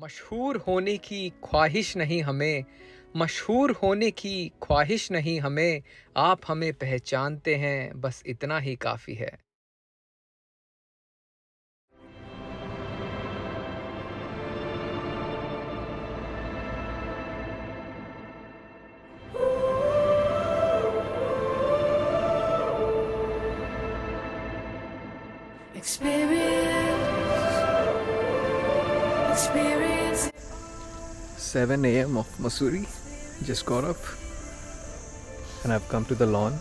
मशहूर होने की ख्वाहिश नहीं हमें, मशहूर होने की ख्वाहिश नहीं हमें, आप हमें पहचानते हैं बस इतना ही काफ़ी है। Experience, experience. 7 a.m. of Mussoorie. Just got up and I've come to the lawn.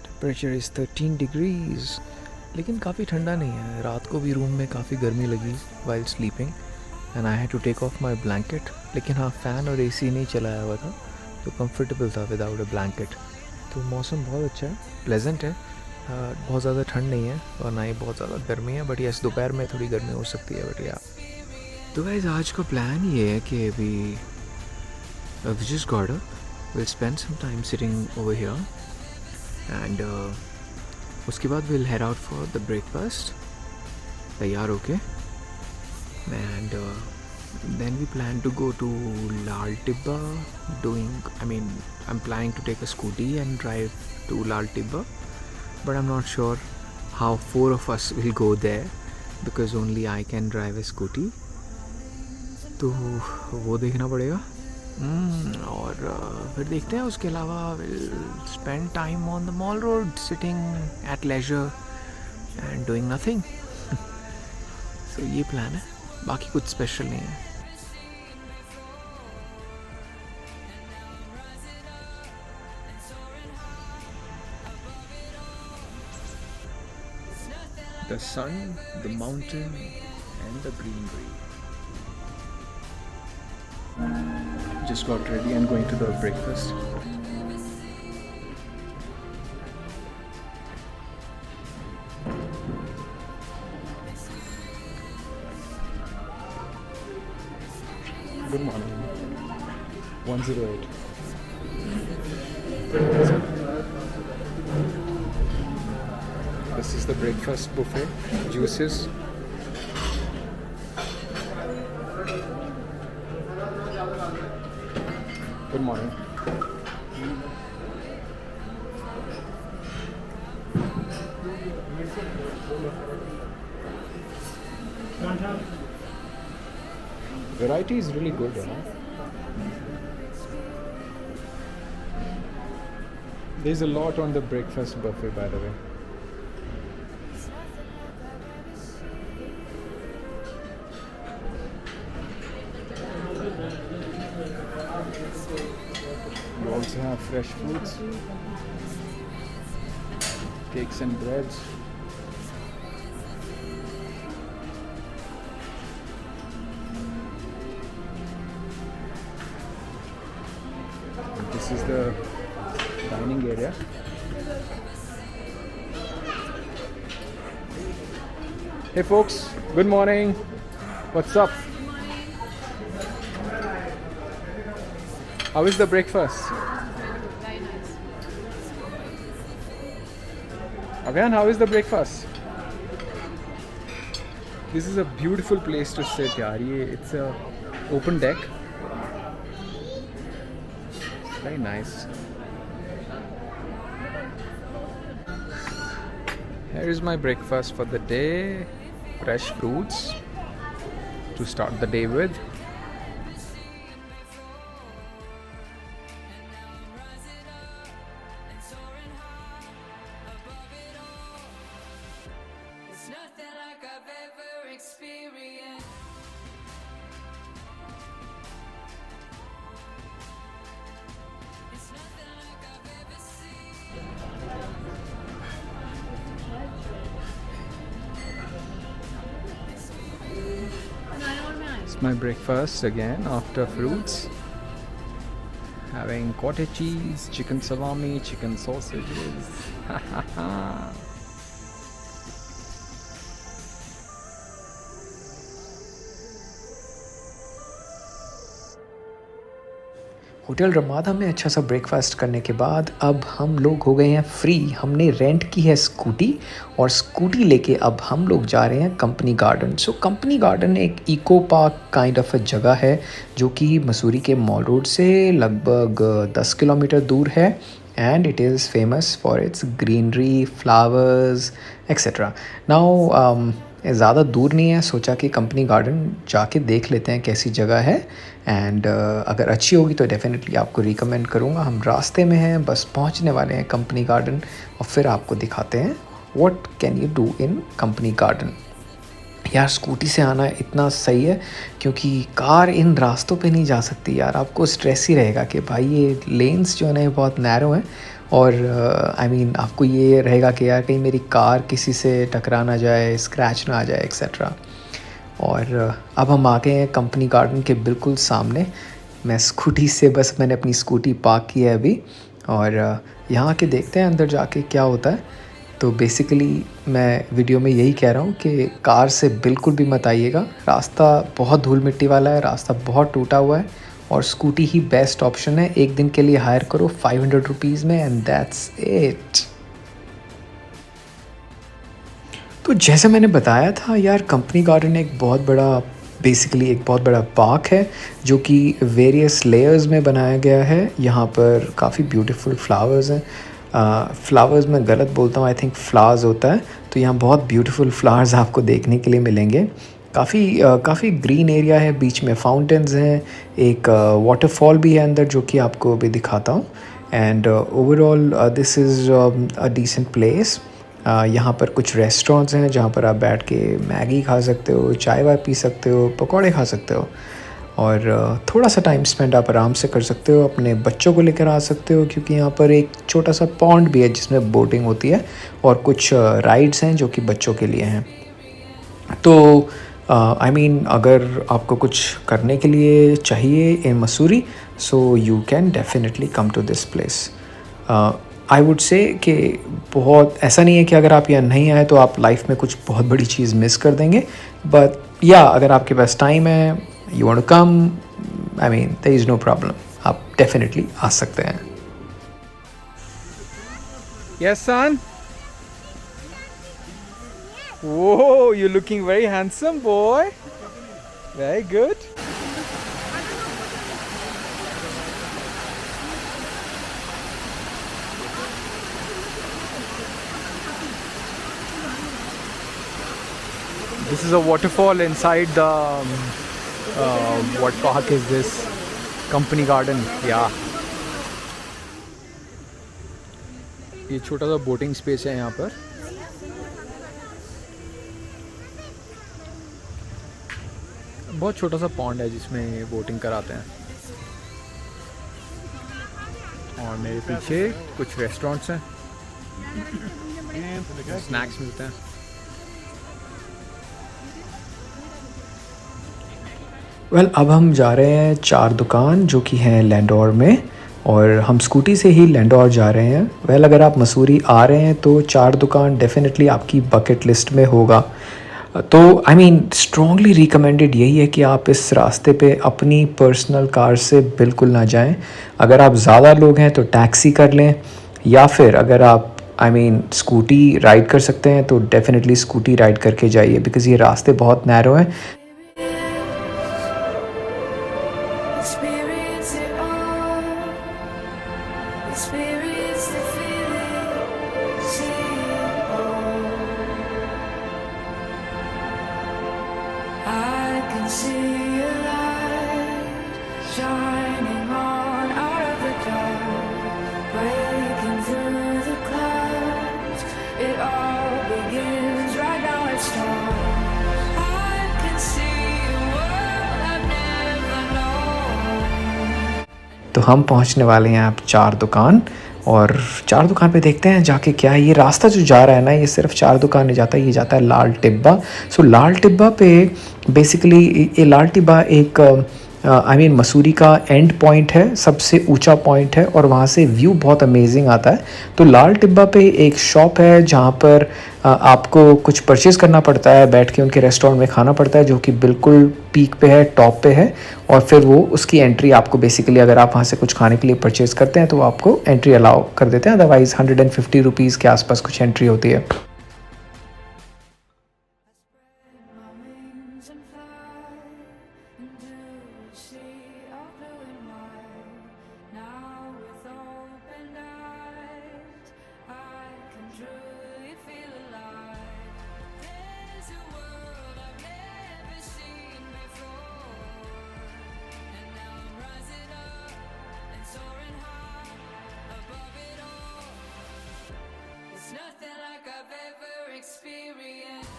Temperature is 13 degrees. लेकिन काफ़ी ठंडा नहीं है. रात को भी रूम में काफ़ी गर्मी लगी while sleeping and I had to take off my blanket. लेकिन हाँ, फ़ैन और एसी नहीं चलाया हुआ था तो comfortable था without a blanket. तो मौसम बहुत अच्छा है, pleasant है. बहुत ज़्यादा ठंड नहीं है और ना ही बहुत ज़्यादा गर्मी है. बट यस, दोपहर में थोड़ी गर्मी हो सकती है. बट या तो गाइस, आज का प्लान ये है कि अभी we just got up. We'll spend some time sitting over here and उसके बाद we'll head out for the breakfast. तैयार होके and then we plan to go to Lal Tibba. I'm planning to take a scooty and drive to Lal Tibba, but I'm not sure how 4 of us will go there because only I can drive a scooty. तो वो देखना पड़ेगा. और फिर देखते हैं. उसके अलावा will spend time on the mall road sitting at leisure and doing nothing. So ये प्लान है, बाकी कुछ स्पेशल नहीं है. The sun, the mountain and the greenery. Just got ready and going to the breakfast. Good morning. 108. This is the breakfast buffet. Juices. Good morning. Variety is really good, There's a lot on the breakfast buffet, by the way. You also have fresh fruits, cakes and breads. This is the dining area. Hey folks, good morning. What's up? How is the breakfast? Very nice. Again, how is the breakfast? This is a beautiful place to sit, yaar. It's a open deck. Very nice. Here is my breakfast for the day. Fresh fruits to start the day with. It's nothing like I've ever experienced. It's nothing like I've ever seen. It's my breakfast again after fruits. Having cottage cheese, chicken salami, chicken sausages. Hotel Ramada में अच्छा सा breakfast करने के बाद अब हम लोग हो गए हैं फ्री। हमने रेंट की है स्कूटी और स्कूटी लेके अब हम लोग जा रहे हैं company garden. So company garden एक eco park kind of a जगह है जो कि मसूरी के मॉल रोड से लगभग 10 किलोमीटर दूर है and it is famous for its greenery, flowers etcetera. Now ज़्यादा दूर नहीं है, सोचा कि कंपनी गार्डन जाके देख लेते हैं कैसी जगह है एंड अगर अच्छी होगी तो डेफिनेटली आपको रिकमेंड करूँगा। हम रास्ते में हैं, बस पहुँचने वाले हैं कंपनी गार्डन और फिर आपको दिखाते हैं what can you do in company garden. यार स्कूटी से आना इतना सही है क्योंकि कार इन रास्तों पे नहीं जा सकती यार, आपको स्ट्रेस ही रहेगा कि भाई ये लेन्स जो है ना बहुत नैरो हैं और आई मीन आपको ये रहेगा कि यार कहीं मेरी कार किसी से टकरा ना जाए, स्क्रैच ना आ जाए एक्सेट्रा। और अब हम आ गए हैं कंपनी गार्डन के बिल्कुल सामने। मैं स्कूटी से बस मैंने अपनी स्कूटी पार्क की है अभी और यहाँ के देखते हैं अंदर जाके क्या होता है। तो बेसिकली मैं वीडियो में यही कह रहा हूँ कि कार से बिल्कुल भी मत आइएगा, रास्ता बहुत धूल मिट्टी वाला है, रास्ता बहुत टूटा हुआ है और स्कूटी ही बेस्ट ऑप्शन है। एक दिन के लिए हायर करो 500 रुपीज़ में एंड दैट्स इट। तो जैसे मैंने बताया था यार, कंपनी गार्डन एक बहुत बड़ा पार्क है जो कि वेरियस लेयर्स में बनाया गया है। यहाँ पर काफ़ी ब्यूटीफुल फ्लावर्स हैं। फ्लावर्स मैं गलत बोलता हूँ, आई थिंक फ्लावर्स होता है। तो यहाँ बहुत ब्यूटीफुल फ्लावर्स आपको देखने के लिए मिलेंगे। काफ़ी ग्रीन एरिया है, बीच में फाउंटेन्स हैं, एक वाटरफॉल भी है अंदर जो कि आपको अभी दिखाता हूँ। And overall this is a decent place. यहाँ पर कुछ रेस्टोरेंट्स हैं जहाँ पर आप बैठ के मैगी खा सकते हो, चाय वाय पी सकते हो, पकौड़े खा सकते हो और थोड़ा सा टाइम स्पेंड आप आराम से कर सकते हो। अपने बच्चों को लेकर आ सकते हो क्योंकि यहाँ पर एक छोटा सा पॉन्ड भी है जिसमें बोटिंग होती है और कुछ राइड्स हैं जो कि बच्चों के लिए हैं। तो आई मीन अगर आपको कुछ करने के लिए चाहिए in Mussoorie, so you can definitely come to this place. I would say कि बहुत ऐसा नहीं है कि अगर आप यहाँ नहीं आए तो आप लाइफ में कुछ बहुत बड़ी चीज़ मिस कर देंगे, बट या अगर आपके पास टाइम है, you want to come, I mean there is no problem, आप डेफिनेटली आ सकते हैं। Yes, son? Whoa, you're looking very handsome, boy. Very good. This is a waterfall inside the what park is this? Company Garden. Yeah. ये छोटा सा boating space है यहाँ पर। बहुत छोटा सा पॉन्ड है जिसमें ये बोटिंग कराते हैं और मेरे पीछे कुछ रेस्टोरेंट्स हैं, स्नैक्स मिलते हैं। अब हम जा रहे हैं 4 दुकान जो कि हैं लैंडोर में और हम स्कूटी से ही लैंडोर जा रहे हैं। अगर आप मसूरी आ रहे हैं तो 4 दुकान डेफिनेटली आपकी बकेट लिस्ट में होगा। तो आई मीन स्ट्रॉन्गली रिकमेंडेड यही है कि आप इस रास्ते पे अपनी पर्सनल कार से बिल्कुल ना जाएं। अगर आप ज़्यादा लोग हैं तो टैक्सी कर लें या फिर अगर आप आई मीन स्कूटी राइड कर सकते हैं तो डेफिनेटली स्कूटी राइड करके जाइए बिकॉज़ ये रास्ते बहुत नैरो हैं। Experience it all. Experience the feeling. See it all. I can see a light shining on out of the dark, breaking through the clouds. It all begins right now. It starts. I can see a world I've never known. तो हम पहुंचने वाले हैं अब 4 दुकान और 4 दुकान पे देखते हैं जाके क्या है। ये रास्ता जो जा रहा है ना, ये सिर्फ 4 दुकान नहीं जाता, ये जाता है लाल टिब्बा। सो लाल टिब्बा पे बेसिकली ये लाल टिब्बा एक आई मीन मसूरी का एंड पॉइंट है, सबसे ऊंचा पॉइंट है और वहाँ से व्यू बहुत अमेजिंग आता है। तो लाल टिब्बा पे एक शॉप है जहाँ पर आपको कुछ परचेज़ करना पड़ता है, बैठ के उनके रेस्टोरेंट में खाना पड़ता है, जो कि बिल्कुल पीक पे है, टॉप पे है। और फिर वो उसकी एंट्री आपको बेसिकली, अगर आप वहाँ से कुछ खाने के लिए परचेज़ करते हैं तो आपको एंट्री अलाउ कर देते हैं, अदरवाइज़ 150 रुपीज़ के आसपास कुछ एंट्री होती है। Nothing like I've ever experienced.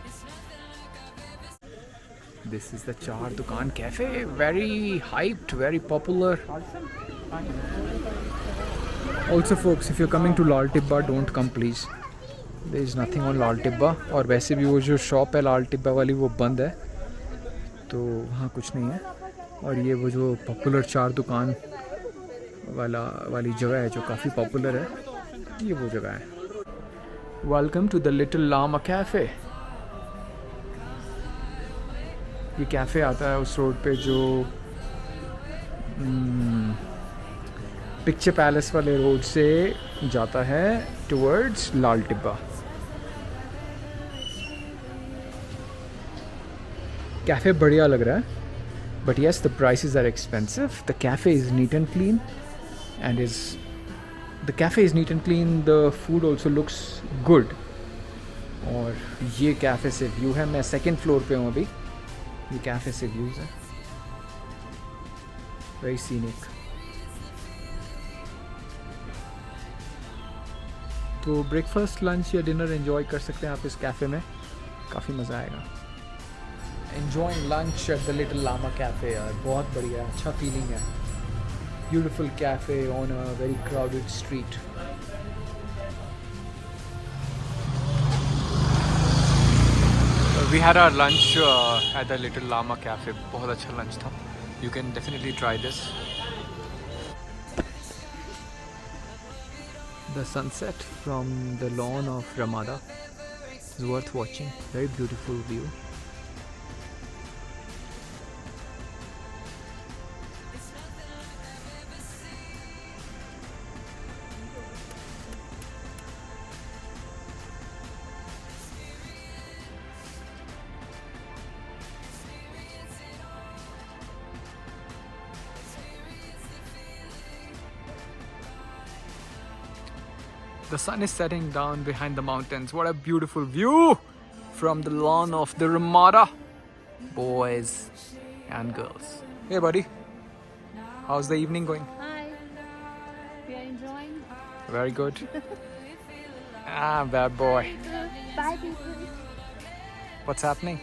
It's nothing like I've ever. This is the Char Dukaan Cafe. Very hyped, very popular. Also, folks, if you're coming to Lal Tibba, don't come, please. There is nothing on Lal Tibba. और वैसे भी वो जो shop है लाल टिब्बा वाली वो बंद है, तो वहाँ कुछ नहीं है। और ये वो जो पॉपुलर चार दुकान वाली जगह है जो काफ़ी पॉपुलर है, ये वो जगह है। Welcome to the little lama cafe. ये कैफ़े आता है उस रोड पे जो पिक्चर पैलेस वाले रोड से जाता है टुवर्ड्स लाल टिब्बा। कैफ़े बढ़िया लग रहा है, but yes, the prices are expensive. The cafe is neat and clean, and the cafe is neat and clean. The food also looks good. और ये कैफ़े से व्यू है, मैं सेकंड फ्लोर पे हूँ अभी। ये कैफ़े से व्यूज़ है, वेरी सीनिक। तो ब्रेकफास्ट, लंच या डिनर एंजॉय कर सकते हैं आप इस कैफ़े में, काफ़ी मज़ा आएगा। Enjoying lunch at the Little Llama Cafe यार, बहुत बढ़िया, अच्छा फीलिंग है। Beautiful cafe on a very crowded street. We had our lunch at the Little Llama Cafe. बहुत अच्छा लंच था। You can definitely try this. The sunset from the lawn of Ramada is worth watching. Very beautiful view. The sun is setting down behind the mountains. What a beautiful view from the lawn of the Ramada. Boys and girls. Hey buddy, how's the evening going? Hi. We are enjoying. Very good. Bad boy. Bye, people. What's happening?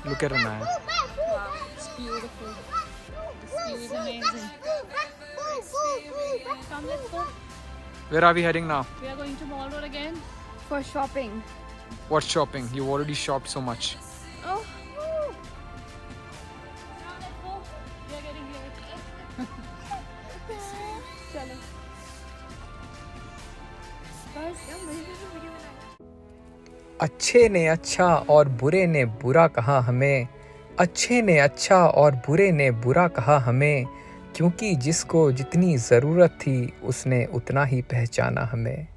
Look at her man. Wow, it's beautiful. This view is amazing. Come, let's go. Where are we heading now? We are going to Mall Road again. For shopping. What shopping? You've already shopped so much. Oh. Now let's go. We are getting late. Chalo. अच्छे ने अच्छा और बुरे ने बुरा कहा हमें, अच्छे ने अच्छा और बुरे ने बुरा कहा हमें, क्योंकि जिसको जितनी ज़रूरत थी उसने उतना ही पहचाना हमें।